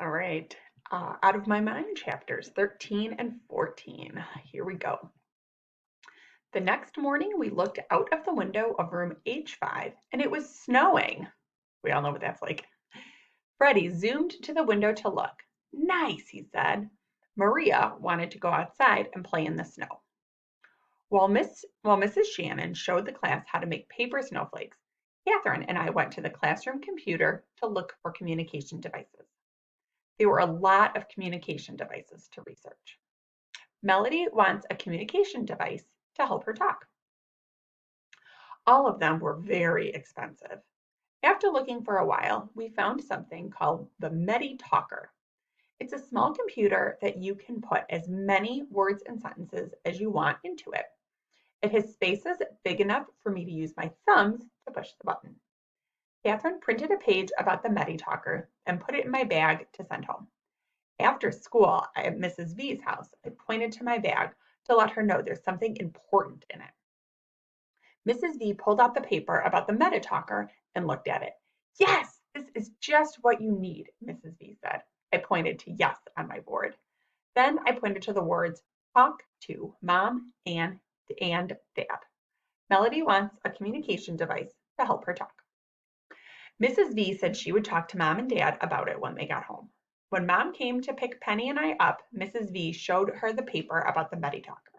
All right. Out of My Mind chapters 13 and 14. Here we go. The next morning, we looked out of the window of room H5 and it was snowing. We all know what that's like. Freddie zoomed to the window to look. Nice, he said. Maria wanted to go outside and play in the snow. While Mrs. Shannon showed the class how to make paper snowflakes, Catherine and I went to the classroom computer to look for communication devices. There were a lot of communication devices to research. Melody wants a communication device to help her talk. All of them were very expensive. After looking for a while, we found something called the MediTalker. It's a small computer that you can put as many words and sentences as you want into it. It has spaces big enough for me to use my thumbs to push the button. Catherine printed a page about the MediTalker and put it in my bag to send home. After school at Mrs. V's house, I pointed to my bag to let her know there's something important in it. Mrs. V pulled out the paper about the MediTalker and looked at it. Yes, this is just what you need, Mrs. V said. I pointed to yes on my board. Then I pointed to the words talk to mom and dad. Melody wants a communication device to help her talk. Mrs. V said she would talk to mom and dad about it when they got home. When mom came to pick Penny and I up, Mrs. V showed her the paper about the MediTalker.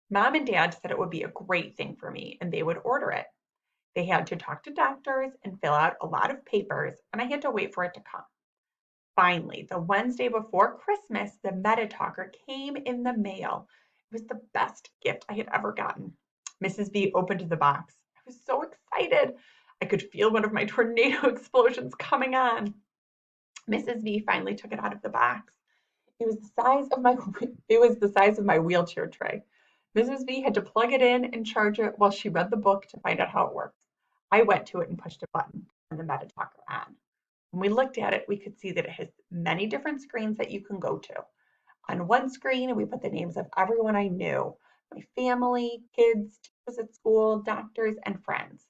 Mom and dad said it would be a great thing for me and they would order it. They had to talk to doctors and fill out a lot of papers, and I had to wait for it to come. Finally, the Wednesday before Christmas, the MediTalker came in the mail. It was the best gift I had ever gotten. Mrs. V opened the box. I was so excited. I could feel one of my tornado explosions coming on. Mrs. V finally took it out of the box. It was the size of my wheelchair tray. Mrs. V had to plug it in and charge it while she read the book to find out how it worked. I went to it and pushed a button and the MediTalker on. When we looked at it, we could see that it has many different screens that you can go to. On one screen, we put the names of everyone I knew, my family, kids, teachers at school, doctors, and friends.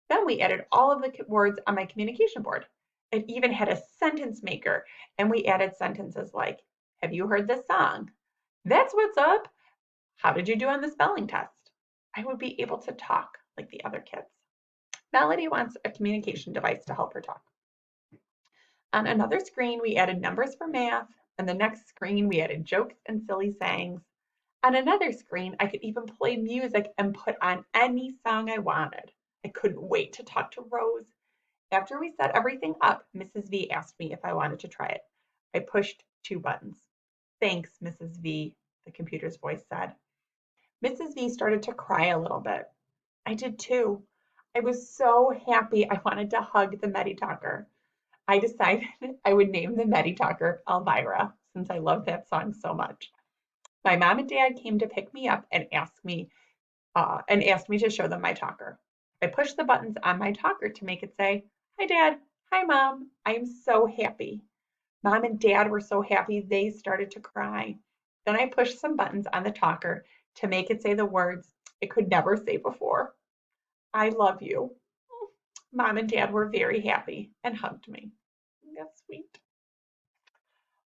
Then we added all of the words on my communication board. It even had a sentence maker, and we added sentences like, have you heard this song? That's what's up. How did you do on the spelling test? I would be able to talk like the other kids. Melody wants a communication device to help her talk. On another screen, we added numbers for math. On the next screen, we added jokes and silly sayings. On another screen, I could even play music and put on any song I wanted. I couldn't wait to talk to Rose. After we set everything up, Mrs. V asked me if I wanted to try it. I pushed two buttons. Thanks, Mrs. V, the computer's voice said. Mrs. V started to cry a little bit. I did too. I was so happy I wanted to hug the MediTalker. I decided I would name the MediTalker Elvira since I love that song so much. My mom and dad came to pick me up and asked me to show them my talker. I pushed the buttons on my talker to make it say, "Hi Dad, hi Mom. I am so happy." Mom and Dad were so happy they started to cry. Then I pushed some buttons on the talker to make it say the words it could never say before. I love you. Mom and Dad were very happy and hugged me. That's sweet.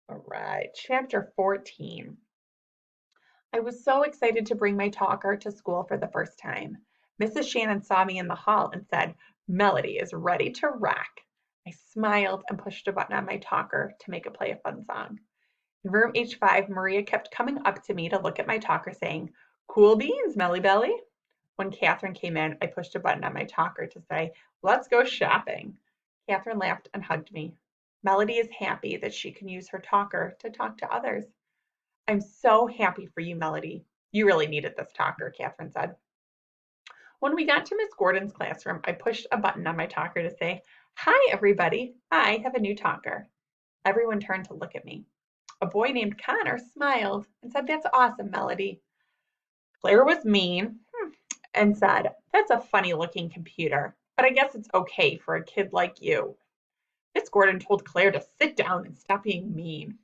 All right, chapter 14. I was so excited to bring my talker to school for the first time. Mrs. Shannon saw me in the hall and said, Melody is ready to rock. I smiled and pushed a button on my talker to make it play a fun song. In room H5, Maria kept coming up to me to look at my talker saying, Cool beans, Melly Belly. When Catherine came in, I pushed a button on my talker to say, Let's go shopping. Catherine laughed and hugged me. Melody is happy that she can use her talker to talk to others. I'm so happy for you, Melody. You really needed this talker, Catherine said. When we got to Miss Gordon's classroom, I pushed a button on my talker to say, Hi, everybody. I have a new talker. Everyone turned to look at me. A boy named Connor smiled and said, That's awesome, Melody. Claire was mean and said, That's a funny looking computer, but I guess it's okay for a kid like you. Miss Gordon told Claire to sit down and stop being mean.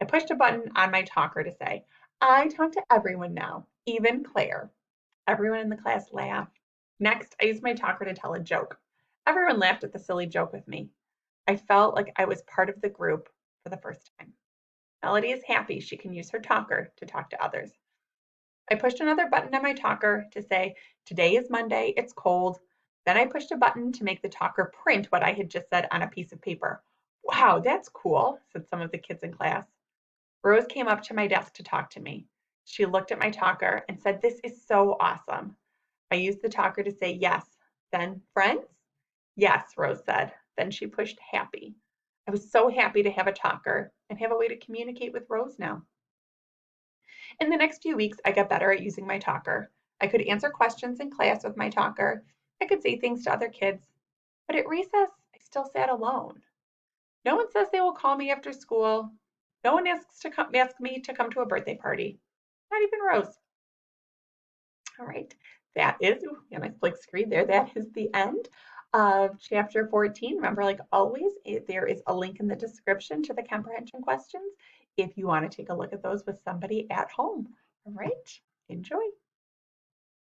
I pushed a button on my talker to say, I talk to everyone now, even Claire. Everyone in the class laughed. Next, I used my talker to tell a joke. Everyone laughed at the silly joke with me. I felt like I was part of the group, for the first time. Melody is happy she can use her talker to talk to others. I pushed another button on my talker to say, "Today is Monday, it's cold." Then I pushed a button to make the talker print what I had just said on a piece of paper. "Wow, that's cool," said some of the kids in class. Rose came up to my desk to talk to me. She looked at my talker and said, "This is so awesome." I used the talker to say yes. Then, "Friends?" "Yes," Rose said. Then she pushed happy. I was so happy to have a talker and have a way to communicate with Rose now. In the next few weeks, I got better at using my talker. I could answer questions in class with my talker. I could say things to other kids. But at recess, I still sat alone. No one says they will call me after school. No one ask me to come to a birthday party. Not even Rose. All right, that is, ooh, yeah, nice blank screen there. That is the end of chapter 14. Remember, like always, there is a link in the description to the comprehension questions if you want to take a look at those with somebody at home. All right, enjoy.